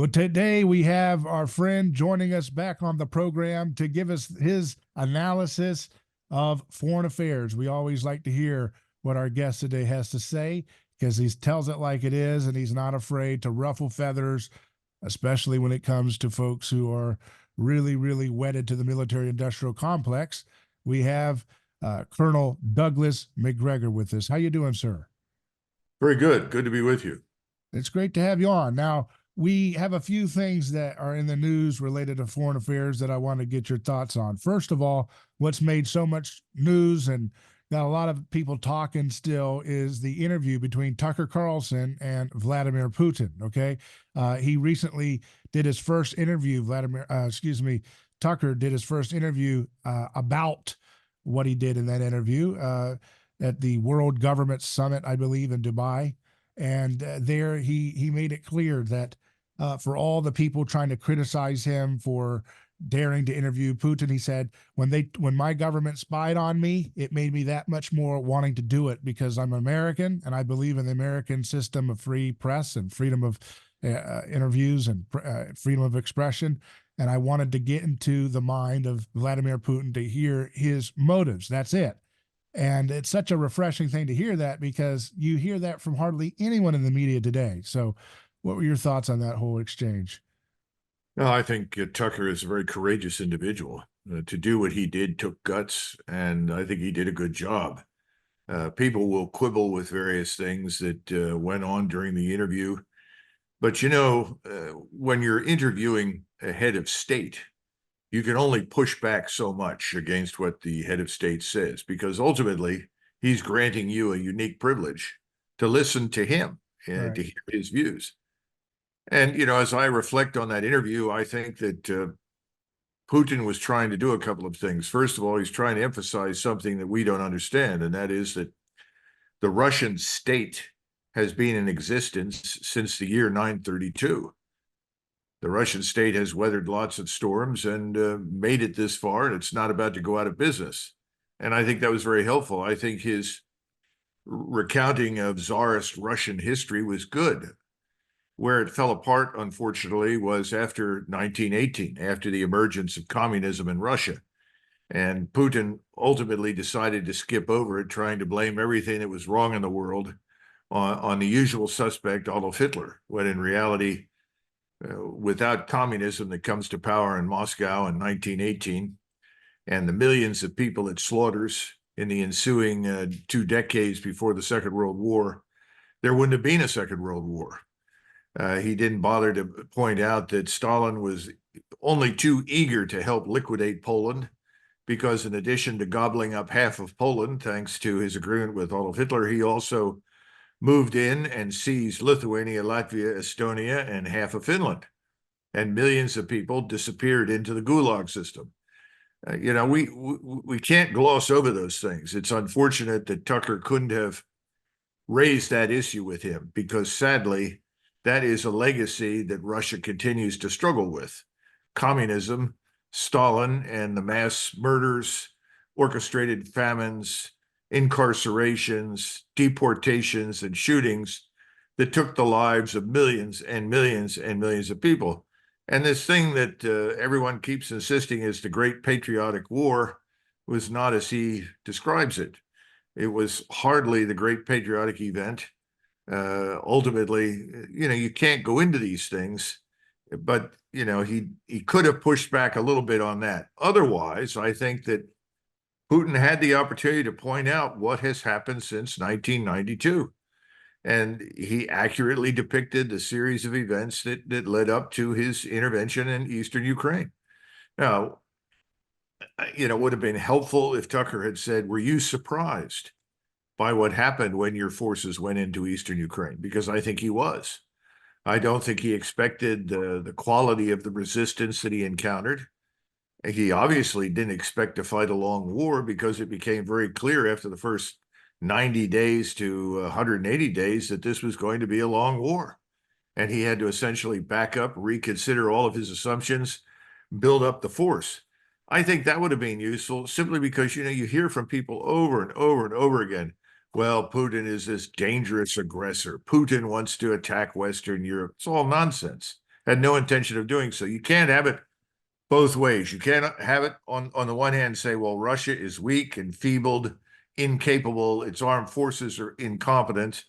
Well, today we have our friend joining us back on the program to give us his analysis of foreign affairs. We always like to hear what our guest today has to say because he tells it like it is and he's not afraid to ruffle feathers, especially when it comes to folks who are really, really wedded to the military industrial complex. We have Colonel Douglas Macgregor with us. How you doing, sir? Very good. Good to be with you. It's great to have you on. Now, we have a few things that are in the news related to foreign affairs that I want to get your thoughts on. First of all, what's made so much news and got a lot of people talking still is the interview between Tucker Carlson and Vladimir Putin. Okay. He recently did his first interview, Tucker did his first interview about what he did in that interview at the World Government Summit, I believe, in Dubai. And there he made it clear that for all the people trying to criticize him for daring to interview Putin, he said, when my government spied on me, it made me that much more wanting to do it because I'm American and I believe in the American system of free press and freedom of interviews and freedom of expression. And I wanted to get into the mind of Vladimir Putin to hear his motives. That's it. And it's such a refreshing thing to hear that because you hear that from hardly anyone in the media today. So, what were your thoughts on that whole exchange? No, I think Tucker is a very courageous individual. To do what he did took guts, and I think he did a good job. People will quibble with various things that went on during the interview. But, when you're interviewing a head of state, you can only push back so much against what the head of state says, because ultimately he's granting you a unique privilege to listen to him and Right. to hear his views. And, as I reflect on that interview, I think that Putin was trying to do a couple of things. First of all, he's trying to emphasize something that we don't understand, and that is that the Russian state has been in existence since the year 932. The Russian state has weathered lots of storms and made it this far, and it's not about to go out of business. And I think that was very helpful. I think his recounting of Tsarist Russian history was good. Where it fell apart, unfortunately, was after 1918, after the emergence of communism in Russia. And Putin ultimately decided to skip over it, trying to blame everything that was wrong in the world on the usual suspect, Adolf Hitler, when in reality, without communism that comes to power in Moscow in 1918, and the millions of people it slaughters in the ensuing 2 decades before the Second World War, there wouldn't have been a Second World War. He didn't bother to point out that Stalin was only too eager to help liquidate Poland because in addition to gobbling up half of Poland, thanks to his agreement with Adolf Hitler, he also moved in and seized Lithuania, Latvia, Estonia, and half of Finland. And millions of people disappeared into the Gulag system. We can't gloss over those things. It's unfortunate that Tucker couldn't have raised that issue with him because sadly, that is a legacy that Russia continues to struggle with. Communism, Stalin, and the mass murders, orchestrated famines, incarcerations, deportations, and shootings that took the lives of millions and millions and millions of people. And this thing that everyone keeps insisting is the Great Patriotic War was not as he describes it. It was hardly the Great Patriotic Event. Ultimately, you can't go into these things, but he could have pushed back a little bit on that. Otherwise, I think that Putin had the opportunity to point out what has happened since 1992, and he accurately depicted the series of events that led up to his intervention in eastern Ukraine. Now, it would have been helpful if Tucker had said, "Were you surprised by what happened when your forces went into eastern Ukraine?" Because I think he was. I don't think he expected the quality of the resistance that he encountered. He obviously didn't expect to fight a long war because it became very clear after the first 90 days to 180 days that this was going to be a long war. And he had to essentially back up, reconsider all of his assumptions, build up the force. I think that would have been useful simply because, you hear from people over and over and over again, well, Putin is this dangerous aggressor. Putin wants to attack Western Europe. It's all nonsense. had no intention of doing so. You can't have it both ways. You can't have it on the one hand say, well, Russia is weak, enfeebled, incapable, its armed forces are incompetent,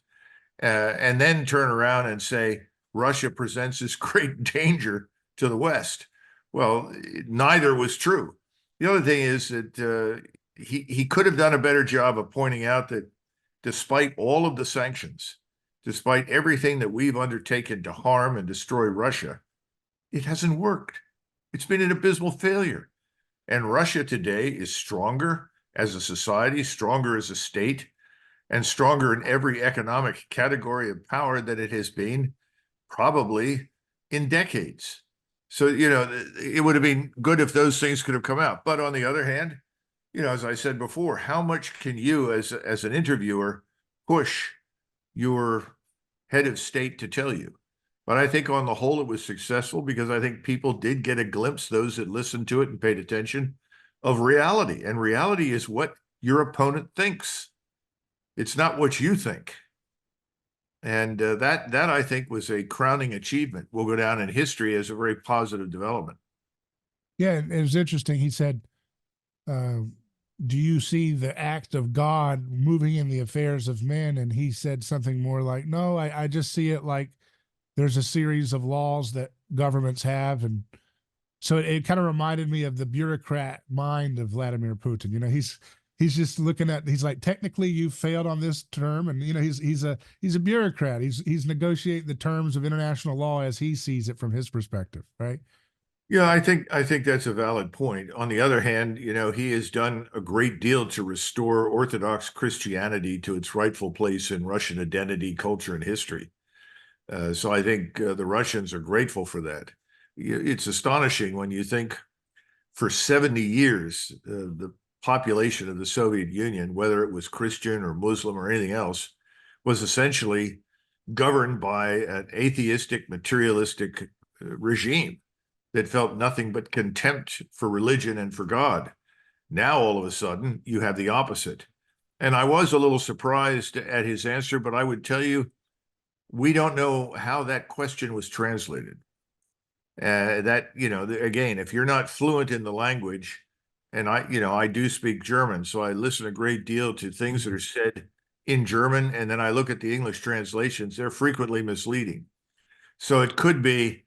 and then turn around and say Russia presents this great danger to the West. Well, neither was true. The other thing is that he could have done a better job of pointing out that despite all of the sanctions, despite everything that we've undertaken to harm and destroy Russia, it hasn't worked. It's been an abysmal failure. And Russia today is stronger as a society, stronger as a state, and stronger in every economic category of power that it has been probably in decades. So, it would have been good if those things could have come out. But on the other hand, as I said before, how much can you as an interviewer push your head of state to tell you? But I think on the whole, it was successful because I think people did get a glimpse, those that listened to it and paid attention, of reality. And reality is what your opponent thinks. It's not what you think. And that I think was a crowning achievement. Will go down in history as a very positive development. Yeah, and it was interesting. He said, do you see the act of God moving in the affairs of men? And he said something more like, no, I just see it like there's a series of laws that governments have. And so it kind of reminded me of the bureaucrat mind of Vladimir Putin. He's just looking at, he's like, technically you failed on this term. And, he's a bureaucrat. He's negotiating the terms of international law as he sees it from his perspective. Right. Yeah, I think that's a valid point. On the other hand, he has done a great deal to restore Orthodox Christianity to its rightful place in Russian identity, culture, and history. So I think the Russians are grateful for that. It's astonishing when you think for 70 years, the population of the Soviet Union, whether it was Christian or Muslim or anything else, was essentially governed by an atheistic, materialistic regime that felt nothing but contempt for religion and for God. Now, all of a sudden, you have the opposite. And I was a little surprised at his answer, but I would tell you, we don't know how that question was translated. Again, if you're not fluent in the language, and I do speak German, so I listen a great deal to things that are said in German, and then I look at the English translations, they're frequently misleading. So it could be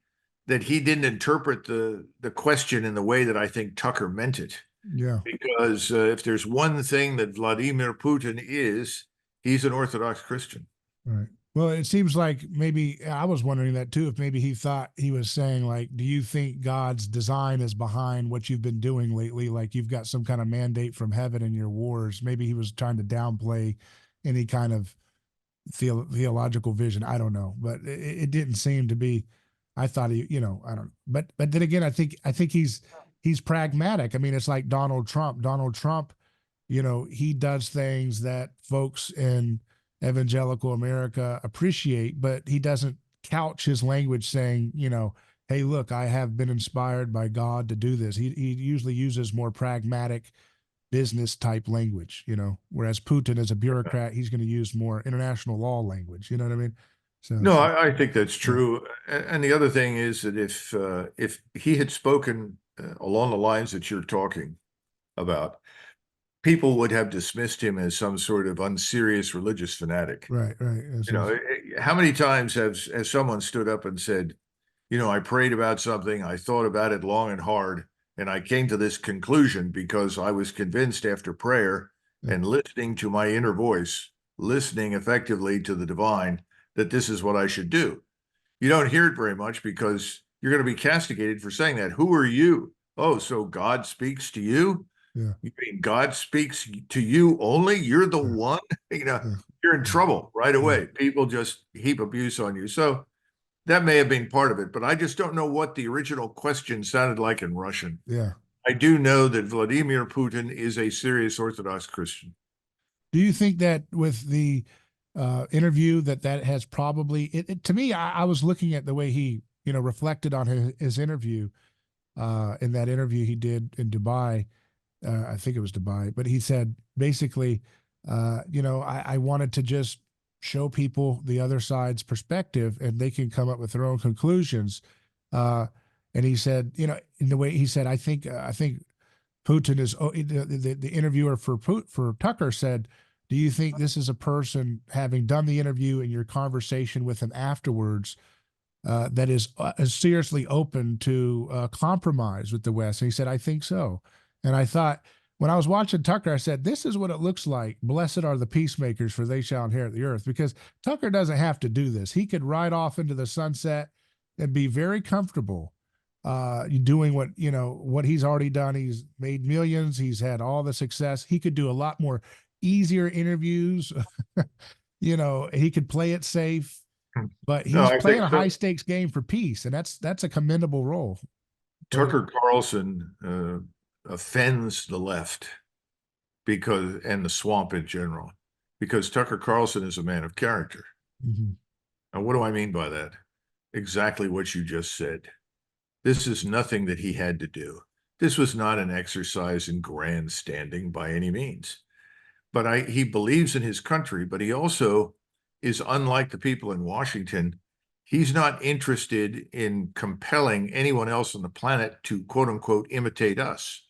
that he didn't interpret the question in the way that I think Tucker meant it. Yeah. Because if there's one thing that Vladimir Putin is, he's an Orthodox Christian. Right. Well, it seems like maybe I was wondering that too, if maybe he thought he was saying, like, do you think God's design is behind what you've been doing lately? Like you've got some kind of mandate from heaven in your wars. Maybe he was trying to downplay any kind of theological vision. I don't know, but it didn't seem to be. I thought I don't. But then again, I think he's pragmatic. I mean, it's like Donald Trump. Donald Trump, he does things that folks in evangelical America appreciate, but he doesn't couch his language saying, hey, look, I have been inspired by God to do this. He usually uses more pragmatic business type language, whereas Putin as a bureaucrat, he's going to use more international law language. You know what I mean? No, I think that's true. And the other thing is that if he had spoken along the lines that you're talking about, people would have dismissed him as some sort of unserious religious fanatic. Right. How many times has someone stood up and said, I prayed about something, I thought about it long and hard, and I came to this conclusion because I was convinced after prayer and listening to my inner voice, listening effectively to the divine, that this is what I should do. You don't hear it very much because you're going to be castigated for saying that. Who are you? Oh, so God speaks to you? Yeah. You mean God speaks to you only? You're the one? You're in trouble right away. People just heap abuse on you. So that may have been part of it, but I just don't know what the original question sounded like in Russian. Yeah. I do know that Vladimir Putin is a serious Orthodox Christian. Do you think that with the interview that has probably to me, I was looking at the way he reflected on his interview in that interview he did in Dubai. I think it was Dubai, but he said basically, I wanted to just show people the other side's perspective and they can come up with their own conclusions. Uh, and he said, in the way he said, I think Putin is the interviewer for Tucker said, do you think this is a person, having done the interview and your conversation with him afterwards, that is seriously open to compromise with the West? And he said, I think so. And I thought, when I was watching Tucker, I said, this is what it looks like. Blessed are the peacemakers, for they shall inherit the earth. Because Tucker doesn't have to do this. He could ride off into the sunset and be very comfortable doing what he's already done. He's made millions. He's had all the success. He could do a lot more easier interviews. He could play it safe, but No, he's I playing think a high stakes game for peace, and that's a commendable role. Tucker Carlson offends the left and the swamp in general, because Tucker Carlson is a man of character. Mm-hmm. And what do I mean by that? Exactly what you just said. This is nothing that he had to do. This was not an exercise in grandstanding by any means. But he believes in his country, but he also is unlike the people in Washington. He's not interested in compelling anyone else on the planet to, quote unquote, imitate us.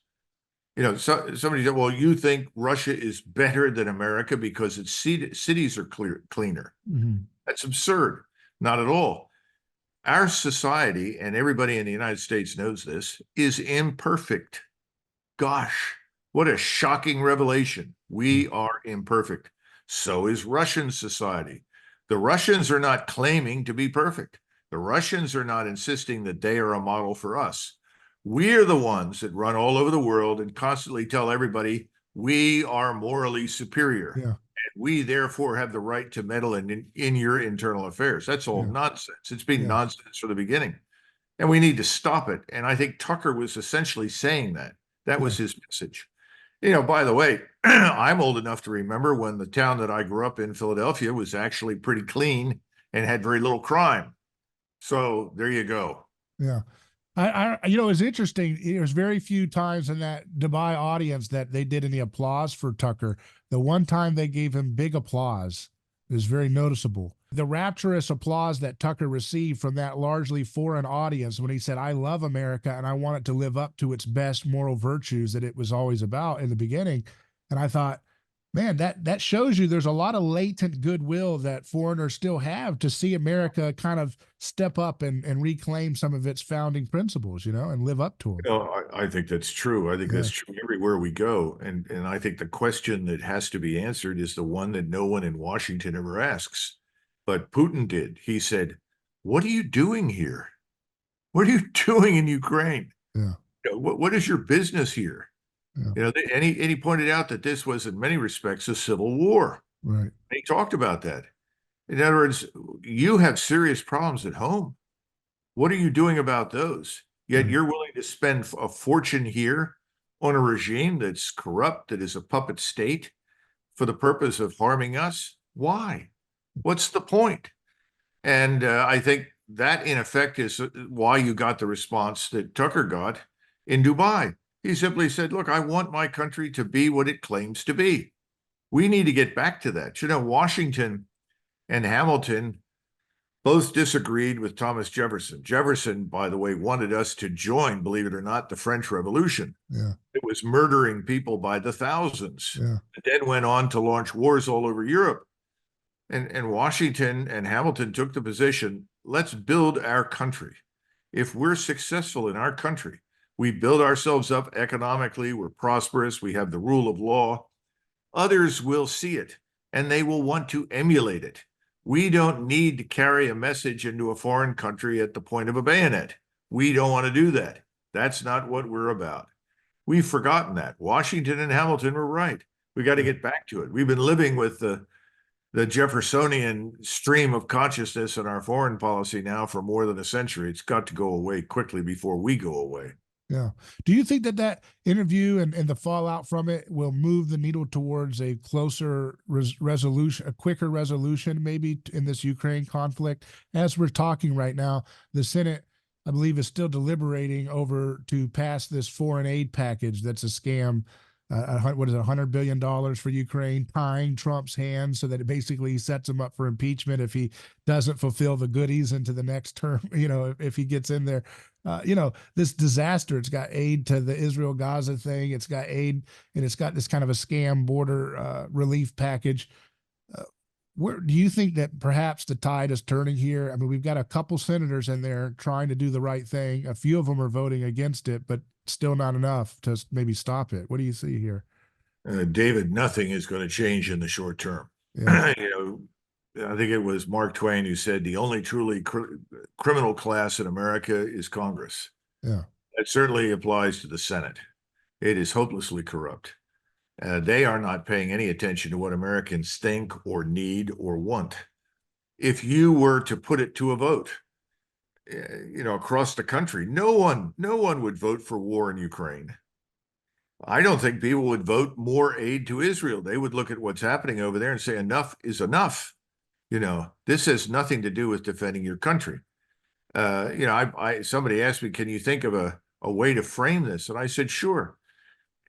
Somebody said, well, you think Russia is better than America because its cities are cleaner. Mm-hmm. That's absurd. Not at all. Our society, and everybody in the United States knows this, is imperfect. Gosh, what a shocking revelation. We are imperfect. So is Russian society. The Russians are not claiming to be perfect. The Russians are not insisting that they are a model for us. We're the ones that run all over the world and constantly tell everybody we are morally superior. Yeah. We therefore have the right to meddle in your internal affairs. That's all nonsense. It's been nonsense from the beginning, and we need to stop it. And I think Tucker was essentially saying that. That was his message. By the way, I'm old enough to remember when the town that I grew up in, Philadelphia, was actually pretty clean and had very little crime. So there you go. Yeah. It's interesting. There's very few times in that Dubai audience that they did any applause for Tucker. The one time they gave him big applause is very noticeable. The rapturous applause that Tucker received from that largely foreign audience when he said, I love America and I want it to live up to its best moral virtues that it was always about in the beginning. And I thought, man, that shows you there's a lot of latent goodwill that foreigners still have to see America kind of step up and reclaim some of its founding principles, and live up to them. I think that's true. I think that's true everywhere we go. And I think the question that has to be answered is the one that no one in Washington ever asks. But Putin did. He said, what are you doing here? What are you doing in Ukraine? Yeah. What is your business here? Yeah. And he pointed out that this was, in many respects, a civil war. Right. And he talked about that. In other words, you have serious problems at home. What are you doing about those? Yet you're willing to spend a fortune here on a regime that's corrupt, that is a puppet state, for the purpose of harming us? Why? What's the point? And I think that, in effect, is why you got the response that Tucker got in Dubai. He simply said, look, I want my country to be what it claims to be. We need to get back to that. Washington and Hamilton both disagreed with Thomas Jefferson. Jefferson, by the way, wanted us to join, believe it or not, the French Revolution. Yeah. It was murdering people by the thousands. Yeah. It then went on to launch wars all over Europe. And Washington and Hamilton took the position, let's build our country. If we're successful in our country, we build ourselves up economically, we're prosperous, we have the rule of law, others will see it and they will want to emulate it. We don't need to carry a message into a foreign country at the point of a bayonet. We don't want to do that. That's not what we're about. We've forgotten that. Washington and Hamilton were right. We got to get back to it. We've been living with the Jeffersonian stream of consciousness in our foreign policy now for more than a century. It's got to go away quickly before we go away. Yeah. Do you think that interview and the fallout from it will move the needle towards a closer resolution, a quicker resolution, maybe in this Ukraine conflict? As we're talking right now, the Senate, I believe, is still deliberating over to pass this foreign aid package that's a scam what is it, $100 billion for Ukraine, tying Trump's hands so that it basically sets him up for impeachment if he doesn't fulfill the goodies into the next term. If he gets in there, this disaster. It's got aid to the Israel-Gaza thing. It's got aid, and it's got this kind of a scam border relief package. Where do you think that perhaps the tide is turning here? I mean, we've got a couple senators in there trying to do the right thing. A few of them are voting against it, but still not enough to maybe stop it. What do you see here? David, nothing is going to change in the short term. Yeah. I think it was Mark Twain who said the only truly criminal class in America is Congress. Yeah. That certainly applies to the Senate. It is hopelessly corrupt. They are not paying any attention to what Americans think or need or want. If you were to put it to a vote, across the country, no one would vote for war in Ukraine. I don't think people would vote more aid to Israel. They would look at what's happening over there and say enough is enough. This has nothing to do with defending your country. Somebody asked me, can you think of a way to frame this? And I said, sure.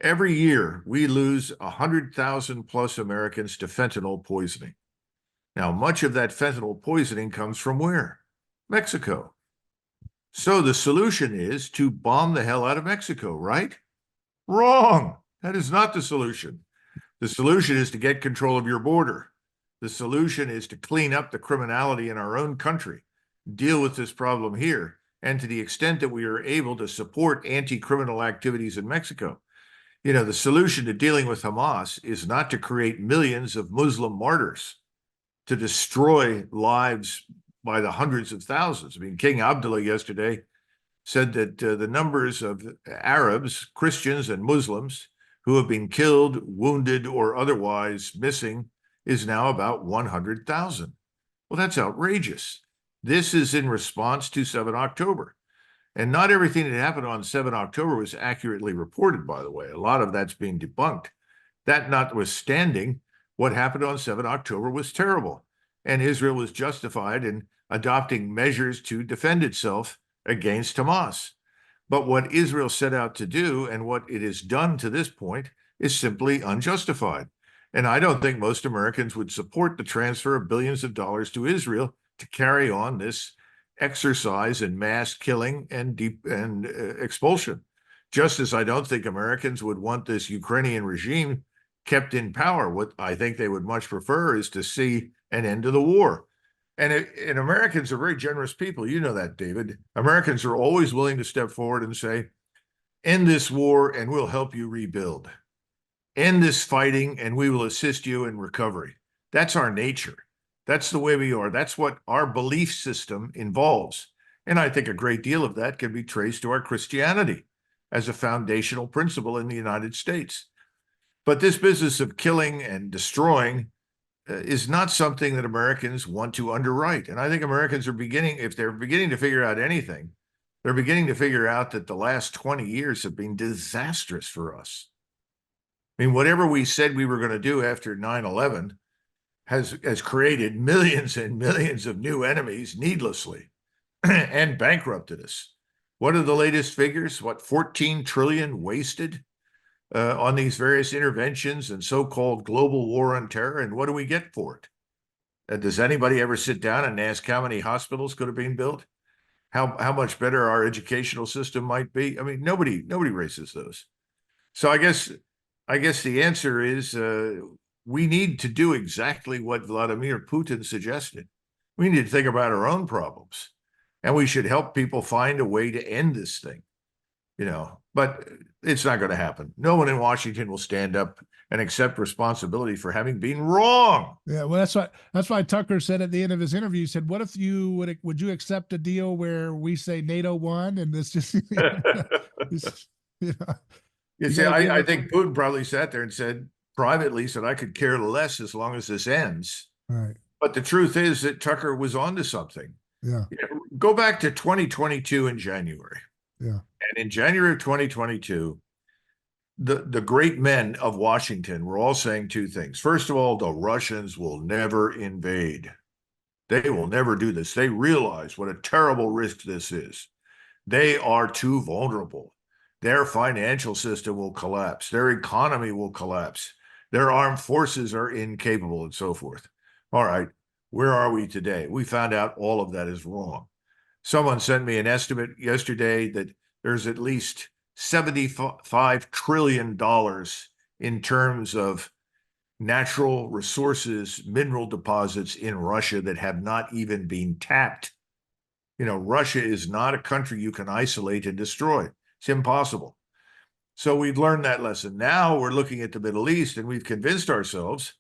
Every year, we lose 100,000 plus Americans to fentanyl poisoning. Now, much of that fentanyl poisoning comes from where? Mexico. So the solution is to bomb the hell out of Mexico, right? Wrong. That is not the solution. The solution is to get control of your border. The solution is to clean up the criminality in our own country, deal with this problem here, and to the extent that we are able to support anti-criminal activities in Mexico. The solution to dealing with Hamas is not to create millions of Muslim martyrs, to destroy lives by the hundreds of thousands. I mean, King Abdullah yesterday said that the numbers of Arabs, Christians, and Muslims who have been killed, wounded, or otherwise missing is now about 100,000. Well, that's outrageous. This is in response to 7 October. And not everything that happened on 7 October was accurately reported, by the way. A lot of that's being debunked. That notwithstanding, what happened on 7 October was terrible. And Israel was justified in adopting measures to defend itself against Hamas. But what Israel set out to do and what it has done to this point is simply unjustified. And I don't think most Americans would support the transfer of billions of dollars to Israel to carry on this exercise in mass killing and expulsion. Just as I don't think Americans would want this Ukrainian regime kept in power. What I think they would much prefer is to see an end to the war. And Americans are very generous people. You know that, David. Americans are always willing to step forward and say, end this war and we'll help you rebuild. End this fighting and we will assist you in recovery. That's our nature. That's the way we are. That's what our belief system involves. And I think a great deal of that can be traced to our Christianity as a foundational principle in the United States. But this business of killing and destroying is not something that Americans want to underwrite. And I think Americans are if they're beginning to figure out anything, they're beginning to figure out that the last 20 years have been disastrous for us. I mean, whatever we said we were going to do after 9/11 has created millions and millions of new enemies needlessly and bankrupted us. What are the latest figures? 14 trillion wasted on these various interventions and so-called global war on terror. And what do we get for it? Does anybody ever sit down and ask how many hospitals could have been built? How much better our educational system might be? I mean, nobody raises those. So I guess the answer is we need to do exactly what Vladimir Putin suggested. We need to think about our own problems, and we should help people find a way to end this thing, but it's not going to happen. No one in Washington will stand up and accept responsibility for having been wrong. Yeah, well, that's why Tucker said at the end of his interview, he said, what if would you accept a deal where we say NATO won and this just, You see, I think Putin probably sat there and said, privately said, I could care less as long as this ends. Right. But the truth is that Tucker was onto something. Yeah. Go back to 2022 in January. Yeah. And in January of 2022, the great men of Washington were all saying two things. First of all, the Russians will never invade. They will never do this. They realize what a terrible risk this is. They are too vulnerable. their financial system will collapse. Their economy will collapse. Their armed forces are incapable and so forth. All right, where are we today? We found out all of that is wrong. Someone sent me an estimate yesterday that there's at least $75 trillion in terms of natural resources, mineral deposits in Russia that have not even been tapped. You know, Russia is not a country you can isolate and destroy. It's impossible. So we've learned that lesson. Now we're looking at the Middle East and we've convinced ourselves,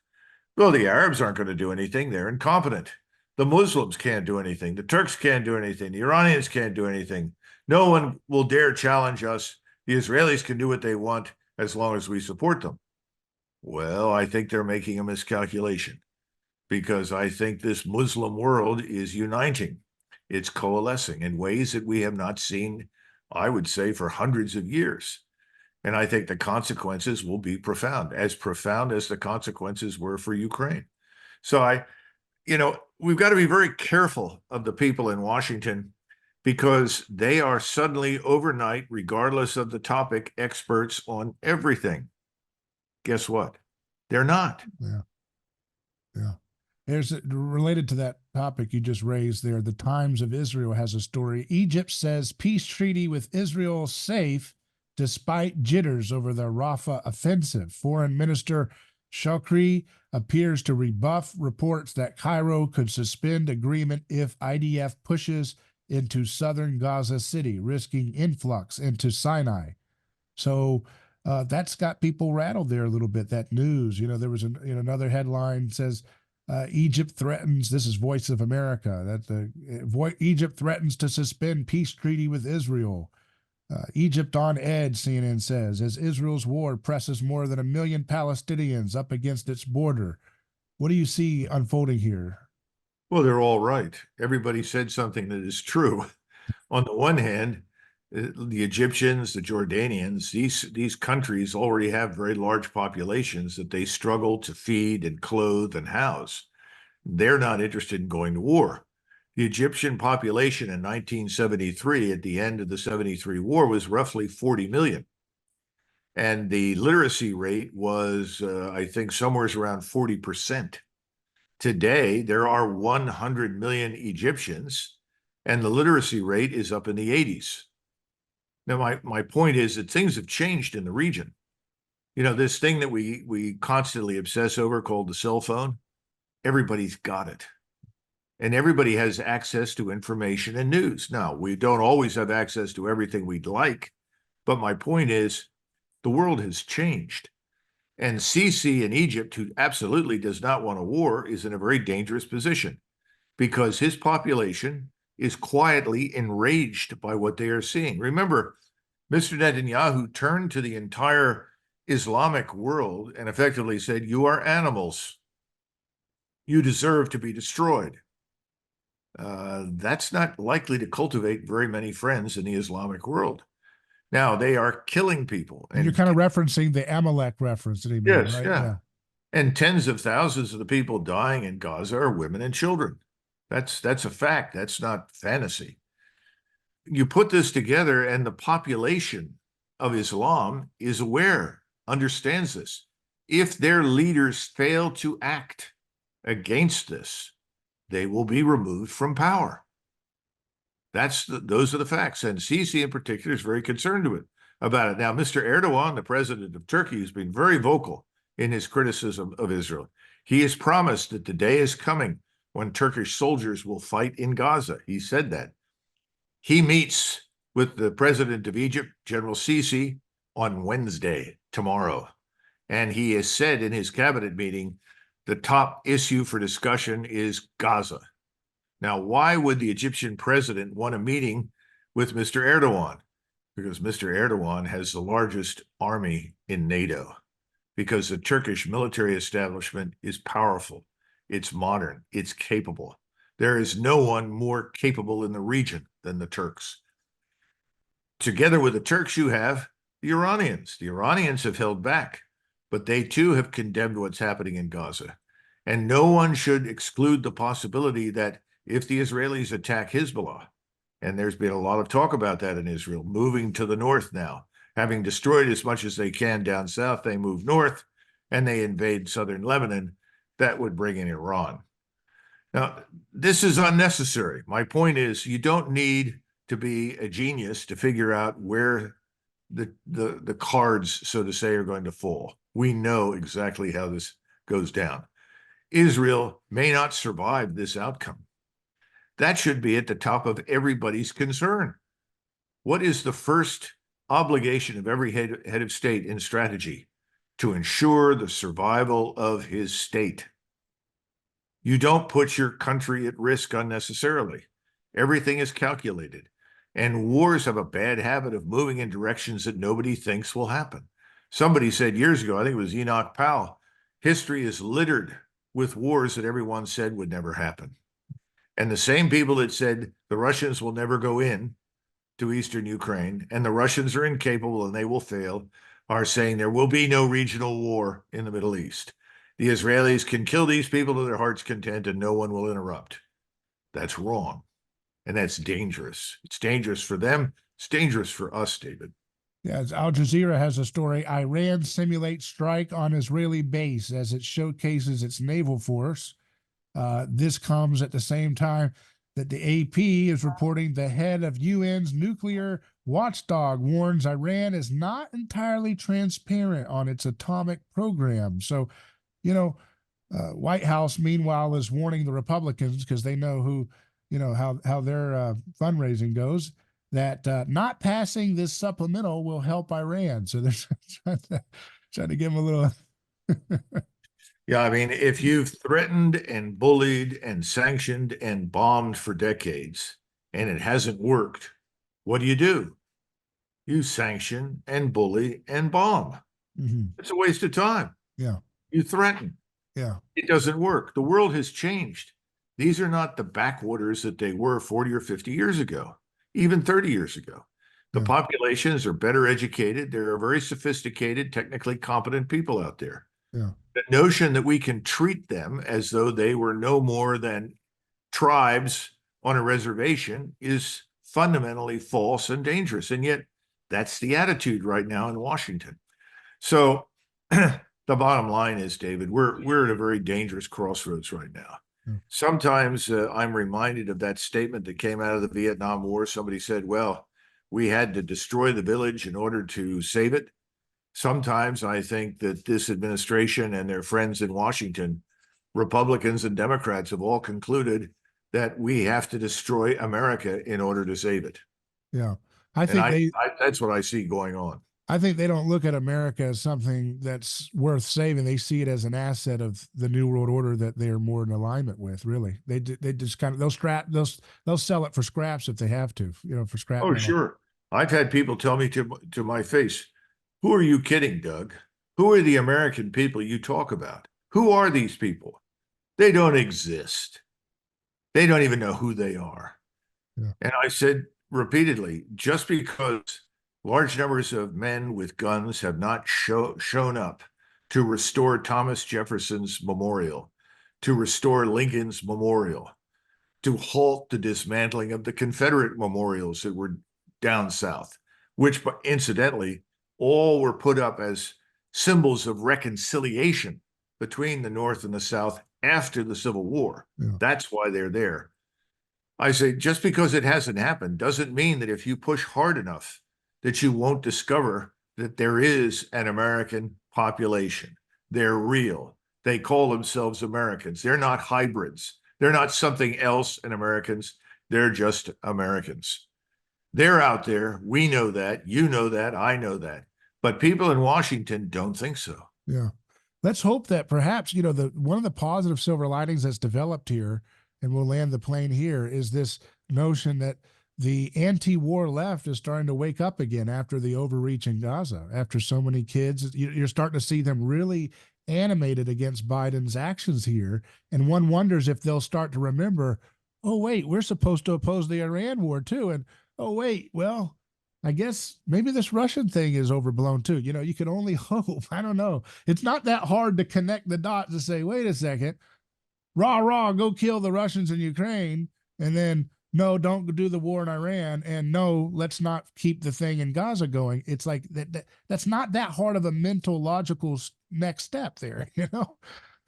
well, the Arabs aren't going to do anything. They're incompetent. The Muslims can't do anything. The Turks can't do anything. The Iranians can't do anything. No one will dare challenge us. The Israelis can do what they want as long as we support them. Well, I think they're making a miscalculation because I think this Muslim world is uniting. It's coalescing in ways that we have not seen, I would say, for hundreds of years. And I think the consequences will be profound as the consequences were for Ukraine. So we've got to be very careful of the people in Washington because they are suddenly overnight, regardless of the topic, experts on everything. Guess what? They're not. Yeah. Yeah. There's related to that topic you just raised there. The Times of Israel has a story. Egypt says peace treaty with Israel safe despite jitters over the Rafah offensive. Foreign Minister Shokri appears to rebuff reports that Cairo could suspend agreement if IDF pushes into southern Gaza City, risking influx into Sinai. So that's got people rattled there a little bit, that news. There was another headline says, Egypt threatens, this is Voice of America, that Egypt threatens to suspend peace treaty with Israel. Egypt on edge, CNN says, as Israel's war presses more than 1 million Palestinians up against its border. What do you see unfolding here? Well, they're all right. Everybody said something that is true. On the one hand, the Egyptians, the Jordanians, these countries already have very large populations that they struggle to feed and clothe and house. They're not interested in going to war. The Egyptian population in 1973, at the end of the 73 war, was roughly 40 million. And the literacy rate was, I think, somewhere around 40%. Today, there are 100 million Egyptians, and the literacy rate is up in the 80s. Now, my point is that things have changed in the region. This thing that we constantly obsess over called the cell phone, everybody's got it. And everybody has access to information and news. Now, we don't always have access to everything we'd like, but my point is the world has changed. And Sisi in Egypt, who absolutely does not want a war, is in a very dangerous position because his population is quietly enraged by what they are seeing. Remember, Mr. Netanyahu turned to the entire Islamic world and effectively said, you are animals. You deserve to be destroyed. That's not likely to cultivate very many friends in the Islamic world. Now, they are killing people. And you're kind of referencing the Amalek reference that he made, yes, right? Yeah. And tens of thousands of the people dying in Gaza are women and children. That's a fact. That's not fantasy. You put this together, and the population of Islam is aware, understands this. If their leaders fail to act against this, they will be removed from power. Those are the facts. And Sisi in particular is very concerned about it. Now, Mr. Erdogan, the president of Turkey, has been very vocal in his criticism of Israel. He has promised that the day is coming when Turkish soldiers will fight in Gaza. He said that. He meets with the president of Egypt, General Sisi, on Wednesday, tomorrow. And he has said in his cabinet meeting, the top issue for discussion is Gaza. Now, why would the Egyptian president want a meeting with Mr. Erdogan? Because Mr. Erdogan has the largest army in NATO, because the Turkish military establishment is powerful, it's modern, it's capable. There is no one more capable in the region than the Turks. Together with the Turks, you have the Iranians. The Iranians have held back, but they too have condemned what's happening in Gaza. And no one should exclude the possibility that if the Israelis attack Hezbollah, and there's been a lot of talk about that in Israel, moving to the north now, Having destroyed as much as they can down south, they move north and they invade southern Lebanon. That would bring in Iran. Now, this is unnecessary. My point is, you don't need to be a genius to figure out where the cards, so to say, are going to fall. We know exactly how this goes down. Israel may not survive this outcome. That should be at the top of everybody's concern. What is the first obligation of every head of state in strategy? To ensure the survival of his state. You don't put your country at risk unnecessarily. Everything is calculated. And wars have a bad habit of moving in directions that nobody thinks will happen. Somebody said years ago, I think it was Enoch Powell, history is littered with wars that everyone said would never happen. And the same people that said the Russians will never go in to eastern Ukraine and the Russians are incapable and they will fail are saying there will be no regional war in the Middle East. The Israelis can kill these people to their heart's content and no one will interrupt. That's wrong. And that's dangerous. It's dangerous for them. It's dangerous for us, David. Yeah, Al Jazeera has a story. Iran simulates strike on Israeli base as it showcases its naval force. This comes at the same time that the AP is reporting the head of UN's nuclear watchdog warns Iran is not entirely transparent on its atomic program. So, White House, meanwhile, is warning the Republicans because they know who, how their fundraising goes, that not passing this supplemental will help Iran. So they're trying to give them a little. Yeah, I mean, if you've threatened and bullied and sanctioned and bombed for decades and it hasn't worked, what do? You sanction and bully and bomb. Mm-hmm. It's a waste of time. Yeah. You threaten. Yeah. It doesn't work. The world has changed. These are not the backwaters that they were 40 or 50 years ago, even 30 years ago. The populations are better educated. There are very sophisticated, technically competent people out there. Yeah. The notion that we can treat them as though they were no more than tribes on a reservation is fundamentally false and dangerous. And yet that's the attitude right now in Washington. So the bottom line is, David, we're at a very dangerous crossroads right now. Sometimes I'm reminded of that statement that came out of the Vietnam War. Somebody said, well, we had to destroy the village in order to save it. Sometimes I think that this administration and their friends in Washington, Republicans and Democrats, have all concluded that we have to destroy America in order to save it. Yeah. I think that's what I see going on. I think they don't look at America as something that's worth saving. They see it as an asset of the New World Order that they are more in alignment with. Really, they just kind of they'll sell it for scraps if they have to, for scrap. Oh, sure. I've had people tell me to my face, "Who are you kidding, Doug? Who are the American people you talk about? Who are these people? They don't exist. They don't even know who they are." Yeah. And I said repeatedly, just because large numbers of men with guns have not shown up to restore Thomas Jefferson's memorial, to restore Lincoln's memorial, to halt the dismantling of the Confederate memorials that were down south, which incidentally, all were put up as symbols of reconciliation between the North and the South after the Civil War. Yeah. That's why they're there. I say, just because it hasn't happened doesn't mean that if you push hard enough, that you won't discover that there is an American population. They're real. They call themselves Americans. They're not hybrids. They're not something else than Americans. They're just Americans. They're out there. We know that. You know that. I know that. But people in Washington don't think so. Yeah. Let's hope that perhaps, one of the positive silver linings that's developed here, and we'll land the plane here, is this notion that the anti-war left is starting to wake up again after the overreach in Gaza, after so many kids. You're starting to see them really animated against Biden's actions here. And one wonders if they'll start to remember, oh, wait, we're supposed to oppose the Iran war too. And, oh, wait, well, I guess maybe this Russian thing is overblown too. You can only hope. I don't know. It's not that hard to connect the dots to say, wait a second, rah, rah, go kill the Russians in Ukraine. And then no, don't do the war in Iran, and no, let's not keep the thing in Gaza going. It's like that's not that hard of a mental, logical next step there, you know?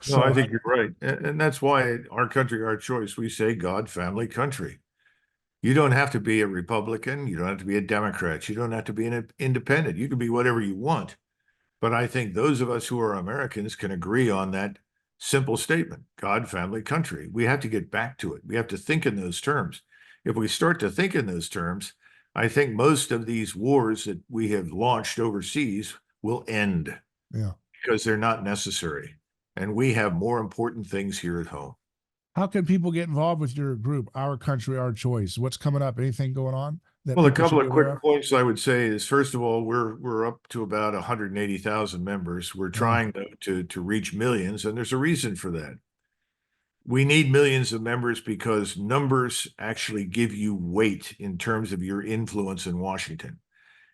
No, I So, think you're right. And that's why our country, our choice, we say God, family, country. You don't have to be a Republican. You don't have to be a Democrat. You don't have to be an independent. You can be whatever you want. But I think those of us who are Americans can agree on that simple statement: God, family, country. We have to get back to it. We have to think in those terms. If we start to think in those terms, I think most of these wars that we have launched overseas will end yeah. because they're not necessary. And we have more important things here at home. How can people get involved with your group, Our Country, Our Choice? What's coming up? Anything going on that Well, a people should couple be of aware quick of? points I would say is, first of all, we're up to about 180,000 members. We're Wow. trying to reach millions, and there's a reason for that. We need millions of members because numbers actually give you weight in terms of your influence in Washington.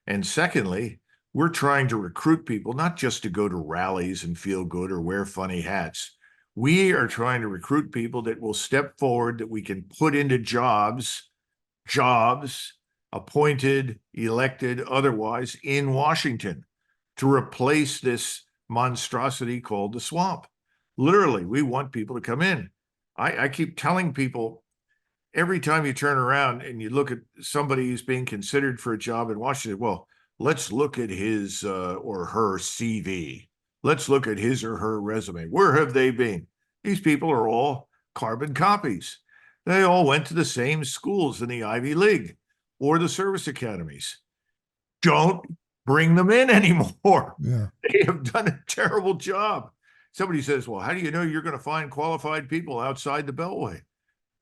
And secondly, we're trying to recruit people not just to go to rallies and feel good or wear funny hats. We are trying to recruit people that will step forward, that we can put into jobs, appointed, elected, otherwise, in Washington to replace this monstrosity called the swamp. Literally, we want people to come in. I keep telling people, every time you turn around and you look at somebody who's being considered for a job in Washington, well, let's look at his or her CV. Let's look at his or her resume. Where have they been? These people are all carbon copies. They all went to the same schools in the Ivy League or the service academies. Don't bring them in anymore. Yeah. They have done a terrible job. Somebody says, well, how do you know you're going to find qualified people outside the Beltway?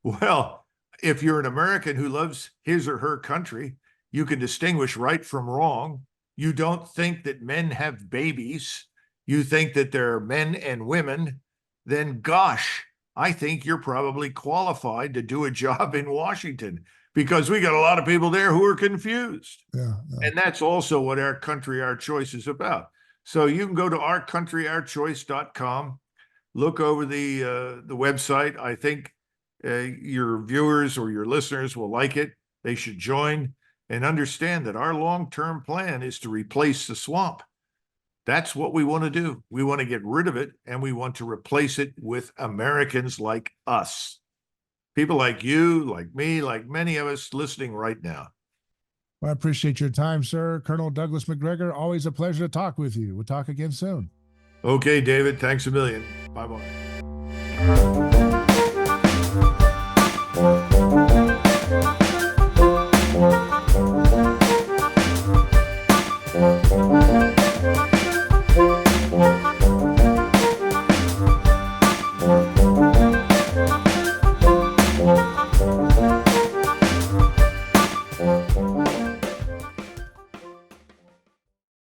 Well, if you're an American who loves his or her country, you can distinguish right from wrong. You don't think that men have babies. You think that they're men and women. Then, gosh, I think you're probably qualified to do a job in Washington, because we got a lot of people there who are confused. Yeah. Yeah. And that's also what Our Country, Our Choice is about. So you can go to ourcountryourchoice.com, look over the website. I think your viewers or your listeners will like it. They should join and understand that our long-term plan is to replace the swamp. That's what we want to do. We want to get rid of it, and we want to replace it with Americans like us. People like you, like me, like many of us listening right now. Well, I appreciate your time, sir. Colonel Douglas Macgregor, always a pleasure to talk with you. We'll talk again soon. Okay, David, thanks a million. Bye-bye.